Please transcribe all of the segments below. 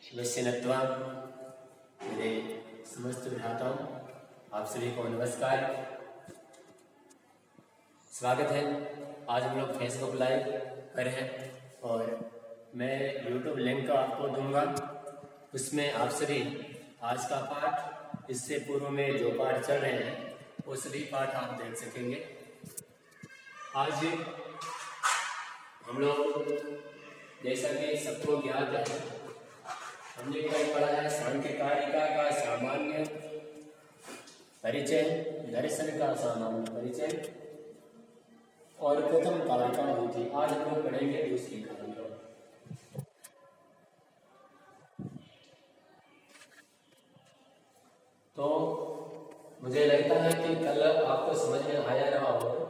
शिवस्य नत्वा मेरे समस्त भ्राताओं, आप सभी को नमस्कार। स्वागत है। आज हम लोग फेसबुक लाइव कर रहे हैं और मैं यूट्यूब लिंक आपको दूंगा। उसमें आप सभी आज का पाठ, इससे पूर्व में जो पाठ चल रहे हैं वो सभी पाठ आप देख सकेंगे। आज हम लोग, जैसा कि सबको ज्ञात है, हमने कल पढ़ा है सांख्य कारिका का सामान्य परिचय, दर्शन का सामान्य परिचय और प्रथम कारिका हुई थी। आज हम लोग पढ़ेंगे दूसरी कारिका। तो मुझे लगता है कि कल आपको समझ में आया रहा होगा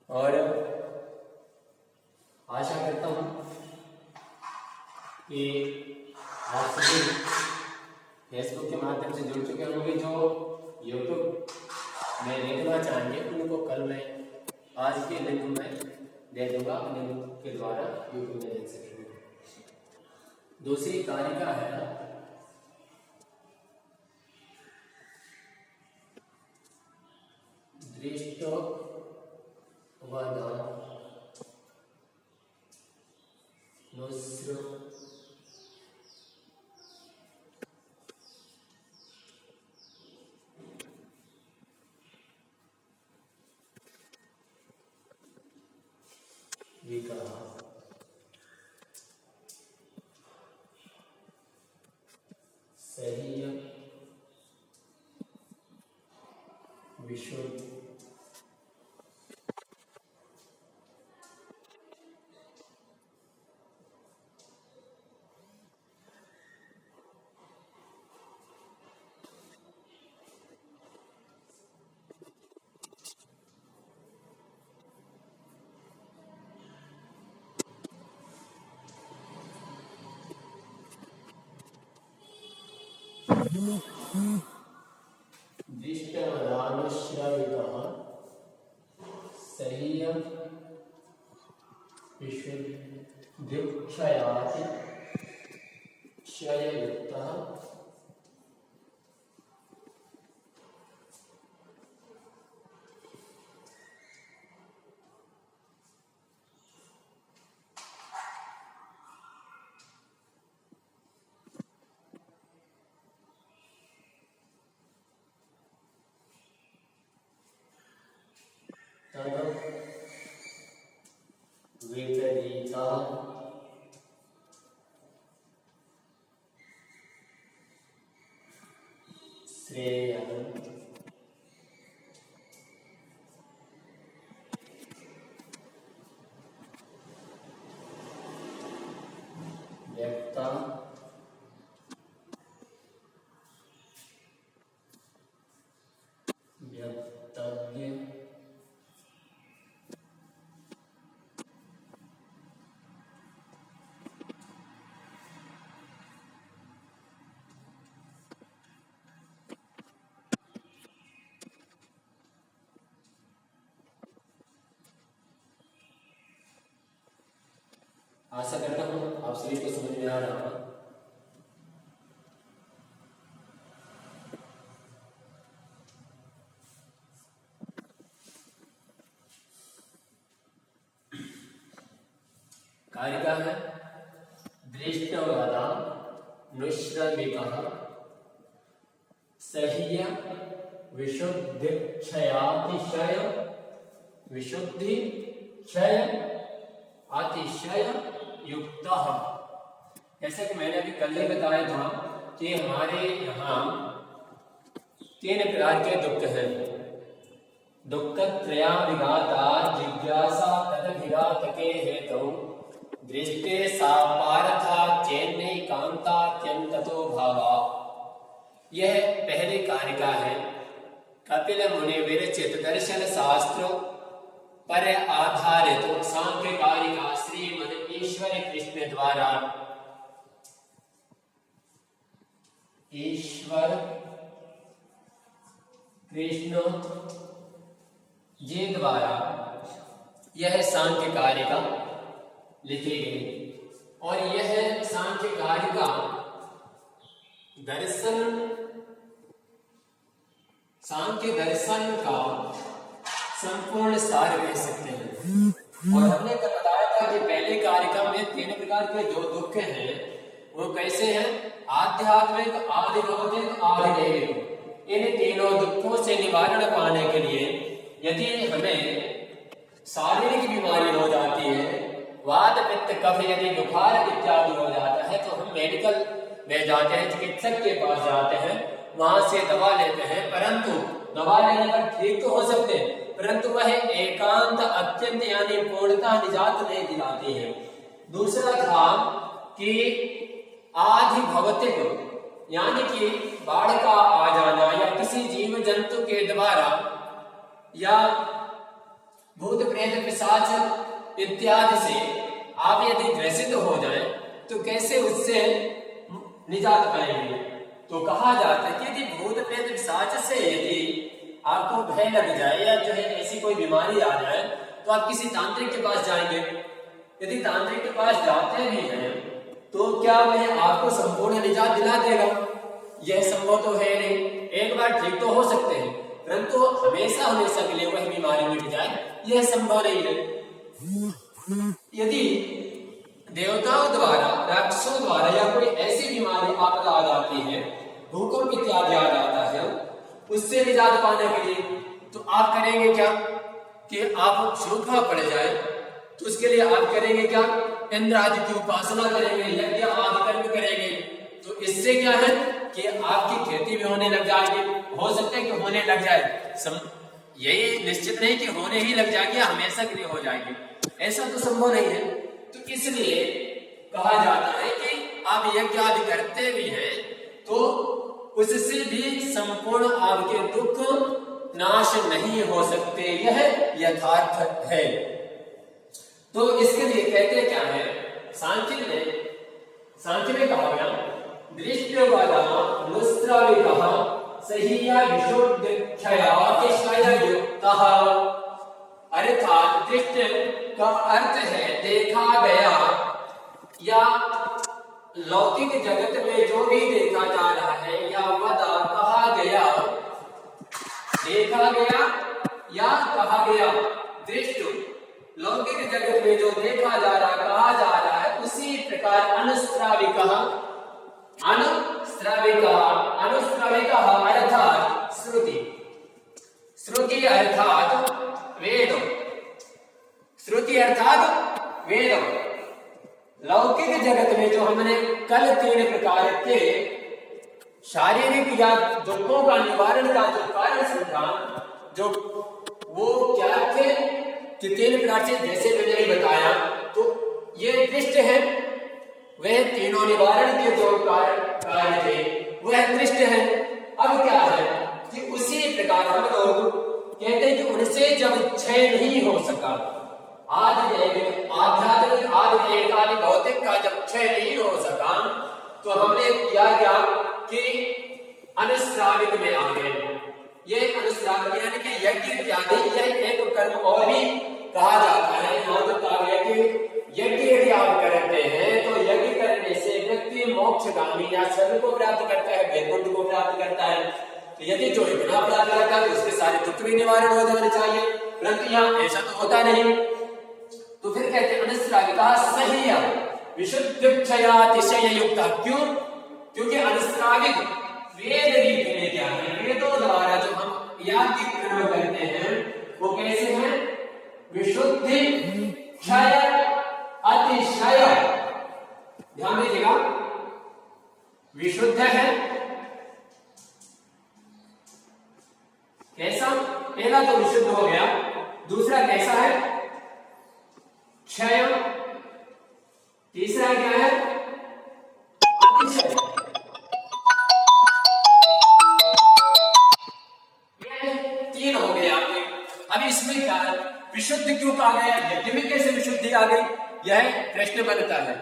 और आशा करता हूं कि आप सभी फेसबुक के माध्यम से जुड़ चुके होंगे। जो यूट्यूब में देखना चाहेंगे उनको कल मैं आज के लिंक में दे दूंगा, लिंक के द्वारा यूट्यूब में देख सकेंगे। दूसरी कारिका है दृष्टो वदान नुस्रो सही विशुद्ध दृष्टवदानुश्रवितः सहीय विशुद्धिक्षयाति क्षययुक्तः विपरीता श्रेयः व्यक्ता व्यक्तव्य आशा करता हूं आप सभी को समझ में आ रहा होगा। कारिका है दृष्टवदा नुश्रविकः सहीय विशुद्धिक्षयातिशय विशुद्धि क्षय अतिशय युक्तः। जैसे कि मैंने अभी कल ही बताया था कि हमारे यहाँ 3 प्रकार के दुख हैं। दुख त्रयाविघाता जिज्ञासा तदभिघातके हेतु दृष्टे सा पारथा चेन्नई कांतात्यंततो भावा। यह पहली कारिका है। कपिल मुनि विरचित दर्शन शास्त्र पर आधारित सांख्य कारिका श्रीमद ईश्वर कृष्ण द्वारा, ईश्वर कृष्ण जी द्वारा यह सांख्य कारिका लिखी गई। और यह है सांख्य कार्य का दर्शन, सांख्य दर्शन का संपूर्ण सार कह सकते हैं। और हमने कल बताया था कि पहले कार्यक्रम में 3 प्रकार के जो दुख हैं वो कैसे हैं, आध्यात्मिक, आदि भौतिक, आदि दैविक। इन तीनों दुखों से निवारण पाने के लिए यदि हमें शारीरिक बीमारी हो जाती है, वात पित्त कफ यदि बुखार इत्यादि हो जाता है, तो हम मेडिकल में जाते हैं, चिकित्सक के पास जाते हैं, वहां से दवा लेते हैं, परंतु दवा लेने पर ठीक तो हो सकते हैं, परंतु वह एकांत अत्यंत यानी पूर्णता निजात नहीं दिलाती है। दूसरा था कि आधि भौतिक यानी कि बाढ़ का आ जाना या किसी जीव जंतु के द्वारा या भूत प्रेत पिशाच इत्यादि से आप यदि ग्रसित हो जाए तो कैसे उससे निजात पाएंगे। तो कहा जाता है कि यदि भूत प्रेत पिशाच से यदि आपको भय लग जाए या जो है ऐसी कोई बीमारी आ जाए तो आप किसी तांत्रिक के पास जाएंगे। यदि तांत्रिक के पास जाते भी हैं तो क्या वह आपको संपूर्ण निजात दिला देगा? यह संभव तो है नहीं। एक बार ठीक तो हो सकते हैं, परंतु हमेशा हमेशा के लिए वह बीमारी मिट जाए यह संभव नहीं है। यदि देवताओं द्वारा, राक्षसों द्वारा या कोई ऐसी बीमारी आपदा आ जाती है, भूकंप इत्यादि आ जाता है, उससे निजात पाने के लिए तो आप करेंगे क्या कि आप सूखा पड़ जाए तो उसके लिए आप करेंगे क्या, इंद्र आदि की उपासना करेंगे, यज्ञ आदि कर्म करेंगे। तो इससे क्या है कि आपकी खेती भी होने लग जाएगी। हो सकता है कि होने लग जाए, यही निश्चित नहीं कि होने ही लग जाएगी, हमेशा के लिए हो जाएगी, ऐसा तो संभव नहीं है। तो इसलिए कहा जाता है कि आप यज्ञ आदि करते भी हैं तो उससे भी संपूर्ण आपके दुख नाश नहीं हो सकते, यह यथार्थ है। तो इसके लिए कहते क्या है, सांख्य में कहा गया दृष्टवादा नुस्राविकः सहिया विशुद्धक्षया युक्तः। अर्थात दृष्ट का अर्थ है देखा गया या लौकिक जगत में जो भी देखा जा रहा है, या वदा कहा गया, देखा गया या कहा गया। दृष्ट लौकिक जगत में जो देखा जा रहा, कहा जा रहा है, उसी प्रकार अनुस्राविकः अर्थात श्रुति अर्थात वेद, श्रुति अर्थात वेद। लौकिक जगत में जो हमने कल 3 प्रकार के शारीरिक या दुखों का निवारण का जो कारण समझा, जो वो क्या थे कि 3 प्रकार से, जैसे मैंने बताया, तो ये दृष्ट है, वह तीनों निवारण के जो कारण थे वह दृष्ट है। अब क्या है कि उसी प्रकार हम लोग कहते हैं कि उनसे जब क्षय नहीं हो सका, आध्यात्मिक, आदि भौतिक का जब क्षय नहीं हो सका, तो हमने किया क्या कि अनुश्राविक में आ गए। ये अनुश्राविक यानी कि यज्ञ इत्यादि, यह एक कर्म और भी कहा जाता है। यहाँ तो कहा गया कि यज्ञ यदि आप करते हैं तो यज्ञ करने से व्यक्ति मोक्षगामी या स्वर्ग को प्राप्त करता है, वैकुंठ को प्राप्त करता है। तो यदि जो इतना प्राप्त करता है तो उसके सारे दुख भी निवारण हो जाने चाहिए, परंतु यहाँ ऐसा तो होता नहीं। तो फिर कहते हैं अनुश्राविकः सह्य विशुद्धक्षयातिशय युक्तः। क्यों? क्योंकि अनुश्राविक वेद रीति में क्या है, वेदों द्वारा जो हम याज्ञ कर्म करते हैं वो कैसे हैं, विशुद्धि क्षय अतिशय। ध्यान दीजिएगा, विशुद्ध है कैसा, पहला तो विशुद्ध हो गया, दूसरा कैसा है, क्षय, तीसरा क्या है, अतिशय। ये 3 हो गए आपके। अब इसमें क्या है, विशुद्ध क्यों कहा गया, यज्ञ में कैसे विशुद्धि आ गई, यह प्रश्न बनता है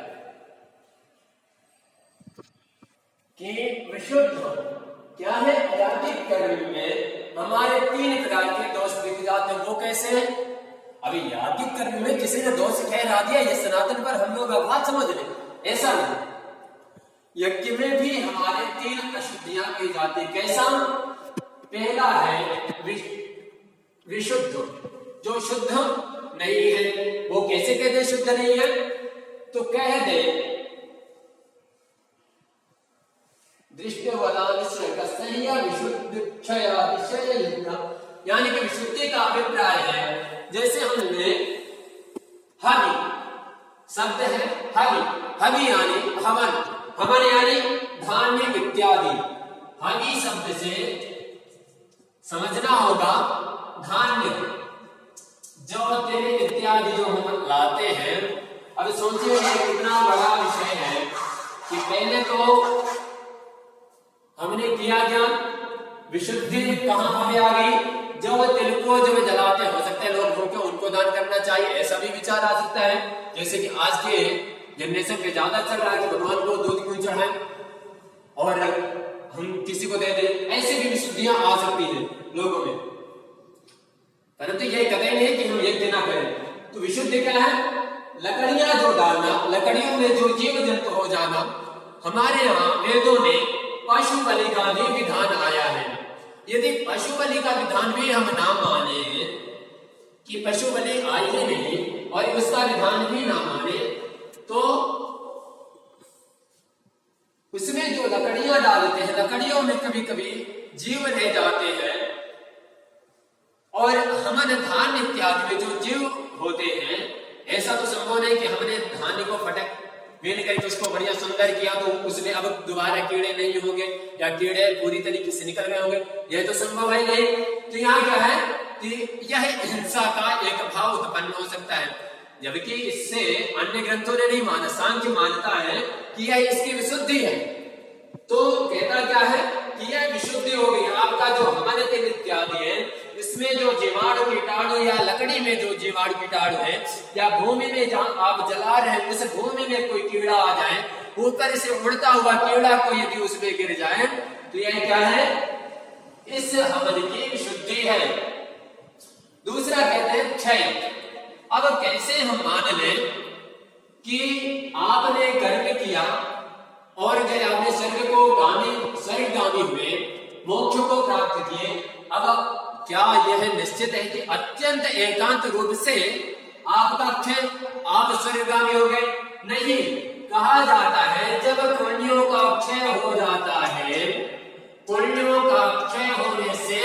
कि विशुद्ध क्या है। याज्ञिक कर्म में हमारे 3 प्रकार के दोष दिख जाते हैं, वो कैसे हैं। अभी याज्ञिक कर्म में किसी ने दोष कह दिया, ये सनातन पर हम लोग बात समझ लें, ऐसा नहीं। यज्ञ में भी हमारे 3 अशुद्धियां की जाती। कैसा? पहला है विशुद्ध, जो शुद्ध नहीं है। वो कैसे कहते शुद्ध नहीं है? तो कह दे यानी कि विशुद्धि का अभिप्राय है, जैसे हमने हवि शब्द है, हवि यानी हवन, हवन यानी धान्य इत्यादि। हवि शब्द से समझना होगा धान्य, जो तेरे इत्यादि जो हम लाते हैं। अब सोचिए कितना बड़ा विषय है कि पहले तो हमने किया क्या? विशुद्धि कहां हमें आ गई? जो तिल को जो जलाते हो सकते हैं लोग भूखे, उनको दान करना चाहिए, ऐसा भी विचार आ सकता है। जैसे कि आज के जनरेशन पे ज्यादा चल रहा है कि भगवान को दूध क्यों चढ़ाएं और हम किसी को दे दें, ऐसे भी विशुद्धियां आ सकती है लोगों में। परंतु ये कतई नहीं कि हम यज्ञ ना करें। तो विशुद्धि क्या है? लकड़ियां जो डालना, लकड़ियों में जो जीव जंतु हो जाना। हमारे यहाँ वेदों में पशु बलि का भी विधान आया है। यदि पशु बलि का विधान भी हम ना माने कि पशु बलि आई ही नहीं और उसका विधान भी ना माने, तो उसमें जो लकड़ियां डालते हैं, लकड़ियों में कभी कभी जीव रह जाते हैं और हवन धान्य इत्यादि में जो जीव होते हैं, ऐसा तो संभव नहीं कि हमने धान्य को फटक बेल करके उसको बढ़िया सुंदर किया तो उसमें अब दोबारा कीड़े नहीं होंगे या कीड़े पूरी तरीके से निकल गए होंगे, यह तो संभव है नहीं। तो यहाँ क्या है कि यह हिंसा का एक भाव उत्पन्न हो सकता है, जबकि इससे अन्य ग्रंथों ने नहीं माना। सांख्य मानता है कि यह इसकी विशुद्धि है। तो कहता क्या है कि यह विशुद्धि हो गई। आपका जो हमारे तिल इत्यादि है, इसमें जो जीवाणु कीटाणु या लकड़ी में जो जीवाणु कीटाणु है या भूमि में जहां आप जला रहे हैं उस भूमि में कोई कीड़ा आ जाए, ऊपर से उड़ता हुआ कीड़ा को यदि उसमें गिर जाए, तो यह क्या है? इस हवन की विशुद्धि है। दूसरा कहते हैं क्षय। अब कैसे हम मान लें कि आपने कर्म किया और जब आपने स्वर्गगामी हुए, मोक्ष को प्राप्त किए, अब क्या यह निश्चित है कि अत्यंत एकांत रूप से आपका क्षय, आप स्वर्गगामी हो गए? नहीं, कहा जाता है जब पुण्यों का क्षय हो जाता है, पुण्यों का क्षय होने से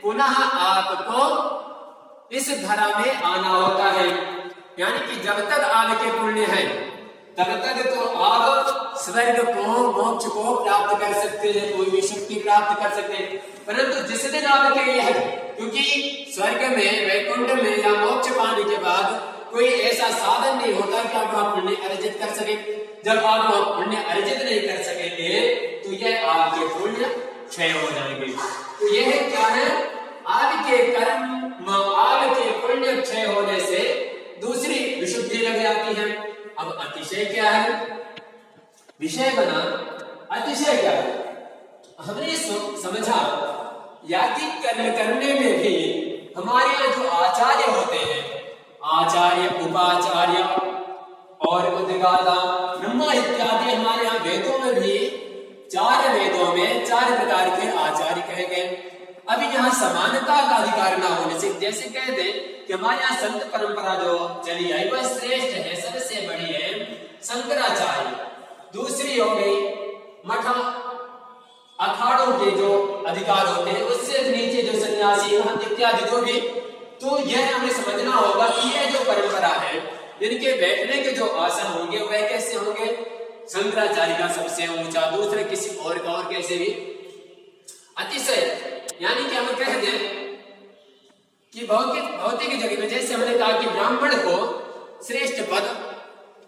पुनः आपको इस धरा में आना होता है। यानी कि जब तक आपके पुण्य है तब तक तो आप स्वर्ग को, मोक्ष को प्राप्त कर सकते हैं, कोई भी शक्ति प्राप्त कर सकते हैं। परंतु जिस दिन आपके लिए है, क्योंकि स्वर्ग में, वैकुंठ में या मोक्ष पाने के बाद कोई ऐसा साधन नहीं होता कि आप पुण्य अर्जित कर सके। जब आप पुण्य अर्जित नहीं कर सकेंगे तो यह आपके पुण्य क्षय हो जाएंगे। तो यह क्या है? आपके कर्म, आपके पुण्य क्षय होने से दूसरी विशुद्धि लग जाती है। अब अतिशय क्या है? विषय बना अतिशय क्या है? हमने समझा याज्ञिक कर्म करने में भी हमारे यहाँ जो आचार्य होते हैं, आचार्य, उपाचार्य और उद्गाता, ब्रह्मा इत्यादि, हमारे यहाँ वेदों में भी 4 वेदों में 4 प्रकार के आचार्य कहे गए। अभी यहाँ समानता का अधिकार ना होने से, जैसे कह दे कि हमारे यहाँ संत परंपरा जो चली आई वह श्रेष्ठ है, सबसे बड़ी है शंकराचार्य, दूसरी हो गई मठ अखाड़ों के जो अधिकार होते हैं, उससे नीचे जो सन्यासी महंत इत्यादि जो भी। तो यह हमें समझना होगा कि यह जो परंपरा है, इनके बैठने के जो आसन होंगे वह कैसे होंगे? शंकराचार्य का सबसे ऊंचा, दूसरे किसी और का, और कैसे भी अतिशय। यानी कि हम कह दें कि भौतिक जगत में जैसे हमने कहा कि ब्राह्मण को श्रेष्ठ पद,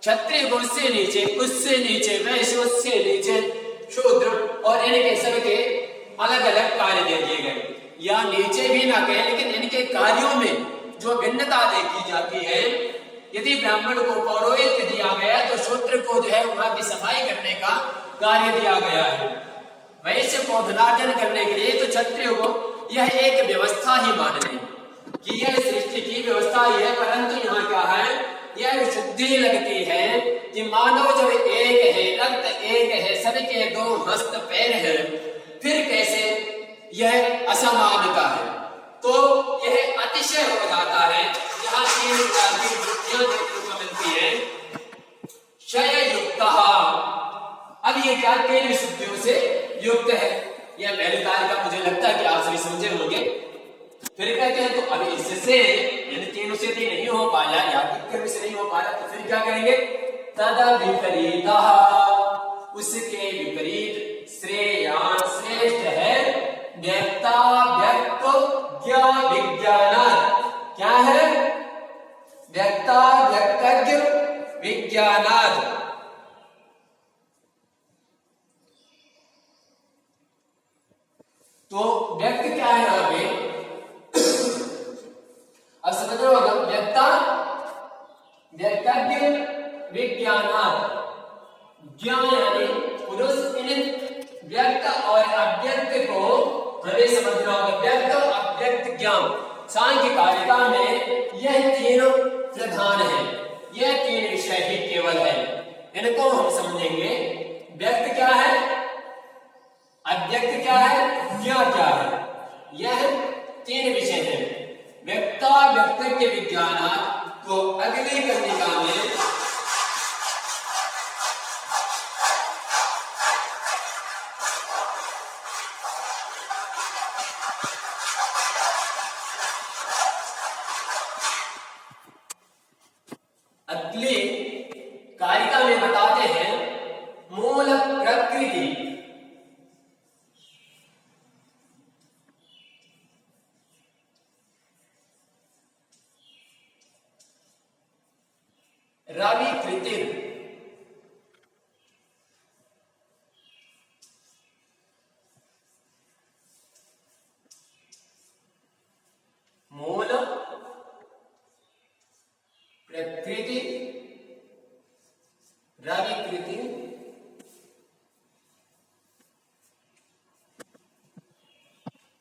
क्षत्रिय को उससे नीचे, वैश्य उससे नीचे, शूद्र और इनके सबके अलग अलग कार्य दे दिए गए। या नीचे भी ना कहे, लेकिन इनके कार्यों में जो भिन्नता देखी जाती है। यदि ब्राह्मण को पौरोहित्य दिया गया तो शूद्र को जो है वहां की सफाई करने का कार्य दिया गया है, वैश्य को धनार्जन करने के लिए, तो क्षत्रिय को यह एक व्यवस्था ही मान लें कि यह सृष्टि की व्यवस्था ही है। परंतु यहाँ क्या है? यह शुद्धि लगती है कि मानव जब दंत एक है, सबके दो हस्त पैर है, फिर कैसे यह असमानता है। तो यह अतिशय हो जाता है। यहाँ 3 प्रकार की वृत्तियां देखने को मिलती है। क्षय युक्त, अब ये क्या 3 विशुद्धियों से युक्त है। यह पहली तालिका मुझे लगता है कि आप सभी समझे होंगे। फिर कहते हैं तो अभी इससे यदि 3 से 3 नहीं हो पाया या विक्रम से नहीं हो पाया तो फिर क्या करेंगे, तद विपरीतः, उसके विपरीत श्रेयान श्रेष्ठ है व्यक्ता व्यक्त ज्ञ विज्ञानात्, क्या है, व्यक्ता व्यक्तज्ञ विज्ञानात्। तो व्यक्त क्या है यहाँ पे, अब समझ रहे होगा, व्यक्ता व्यक्तज्ञ विज्ञानात्, ज्ञान यानी पुरुष, इन व्यक्त और अव्यक्त को हमें समझना होगा। व्यक्त अव्यक्त ज्ञान सांख्य कारिका में यह 3 प्रधान है, यह 3 विषय ही केवल है, इनको हम समझेंगे। व्यक्त क्या है, अव्यक्त क्या है, ज्ञान क्या है, यह 3 विषय है। व्यक्ता व्यक्तज्ञ विज्ञानात्, तो अगली कंडिका में अगली कारिका में बताते हैं मूल प्रकृति, रविकृति, मूल प्रकृति रविकृति,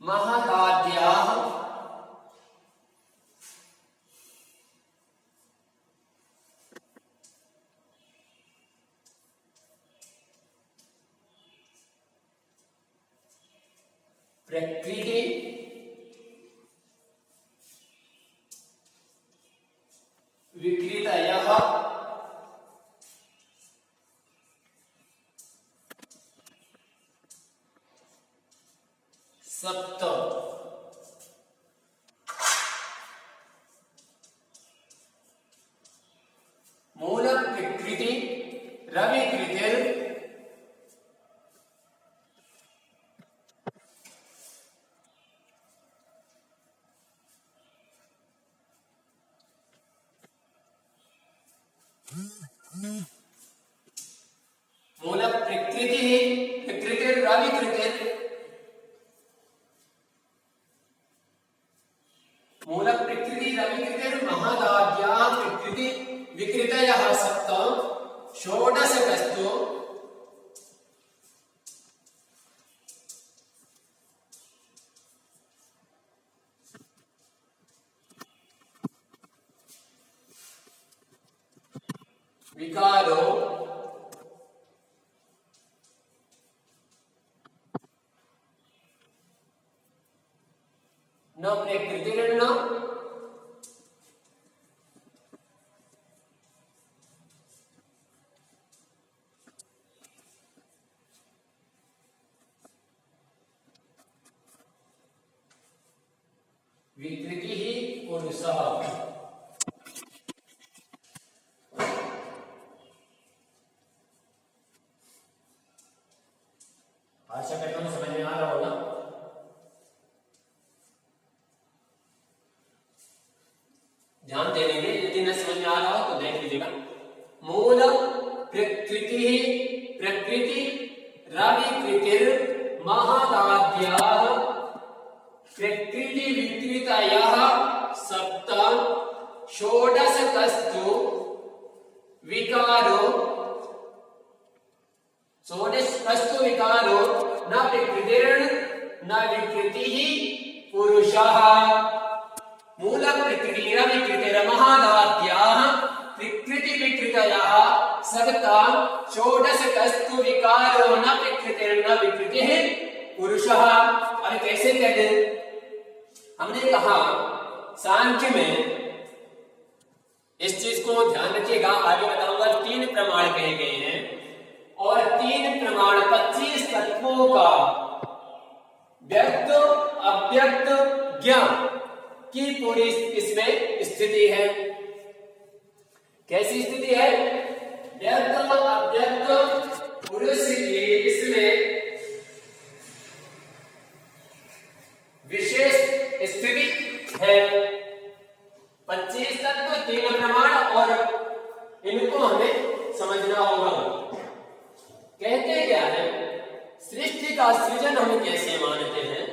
महदाद्याः प्रकृति विकृतयः सप्त, मूल प्रकृति रविकृतिर मूल प्रकृति प्रकृतिर रविकृतिर, मूल प्रकृति रविकृतिर महदाद्याः प्रकृति विकृतयः सप्त, षोडशकस्तु विकारो न प्रकृतिर्न विकृति ही पुरुषः। आशा करता हूं समझ में आ रहा होगा। ध्यान दे लेंगे, यदि न समझ में आ रहा हो तो देख लीजिएगा। मूल प्रकृति प्रकृति रविकृतिर महदाद्याः प्रकृति विकृतयः सप्त, षोडशकस्तु विकारो, षोडशकस्तु विकारो न प्रकृतिर्न न विकृतिः पुरुषः। मूल प्रकृति रविकृतिर महदाद्याः प्रकृति विकृतयः सप्ता षोडशतस्तु विकारो न विकृतिर्न विकृतिः पुरुषः। और कैसे कहते हैं? हमने कहा सांख्य में इस चीज को ध्यान रखिएगा, आगे बताऊंगा। 3 प्रमाण कहे गए हैं और 3 प्रमाण 25 तत्वों का व्यक्त अव्यक्त ज्ञान की पूरी इसमें स्थिति है। कैसी स्थिति है? व्यक्त अव्यक्त पुरुष की इसमें विशेष स्थिति है। 25 तत्व 3 प्रमाण और इनको हमें समझना होगा। कहते क्या है? सृष्टि का सृजन हम कैसे मानते हैं,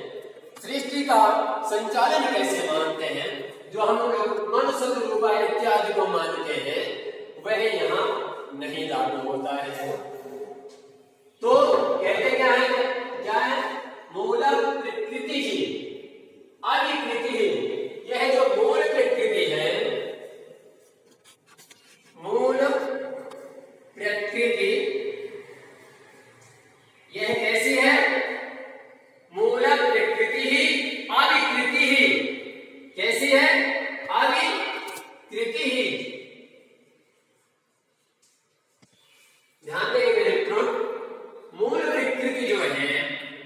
सृष्टि का संचालन कैसे मानते हैं, जो हम लोग मन सद रूपा इत्यादि को मानते हैं, वह यहाँ नहीं लागू होता है। तो कहते क्या है? क्या है? मूल प्रकृति ही अधिकृति ही। यह जो मूल प्रकृति है, मूल प्रकृति यह कैसी है? मूल प्रकृति ही अधिकृति ही। कैसी है? अधिकृति ही। ध्यान देंगे मित्रों, मूल प्रकृति जो है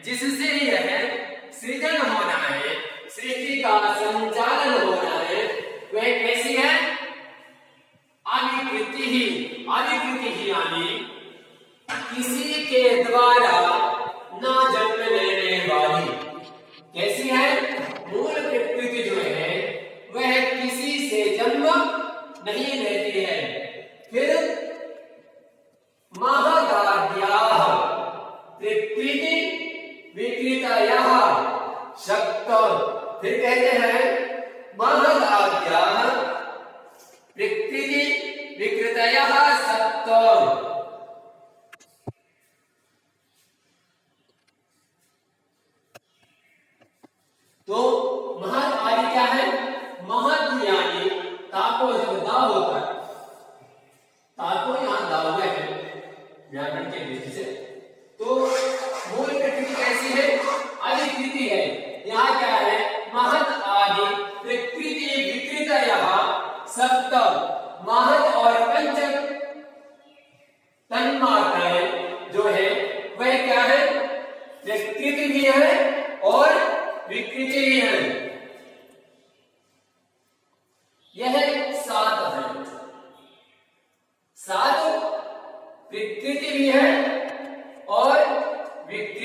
जिससे यह सृजन होना है, सृष्टि का संचालन होना है, वह कैसी है? अधिकृति ही। अधिकृति ही यानी किसी के द्वारा ना जन्म लेने वाली। कैसी है? मूल प्रकृति जो है वह किसी से जन्म नहीं लेती है। फिर महदाद्याः प्रकृति विकृतयः शक्त। फिर कहते हैं महदाद्याः प्रकृति विकृतयः सप्त। तो महद आदि क्या है? महद यानी ताको जब दा होता है, ताको यहां दा हुआ है व्याकरण के दृष्टि से, तो मूल प्रकृति कैसी है? अधिकृति है। यहाँ क्या है? महद आदि प्रकृति विकृतयः सप्त। महद और पंच तन्मात्राएं जो है वह क्या है? प्रकृति भी है और विकृति भी है। यह 7 है। 7 प्रकृति भी है और विकृति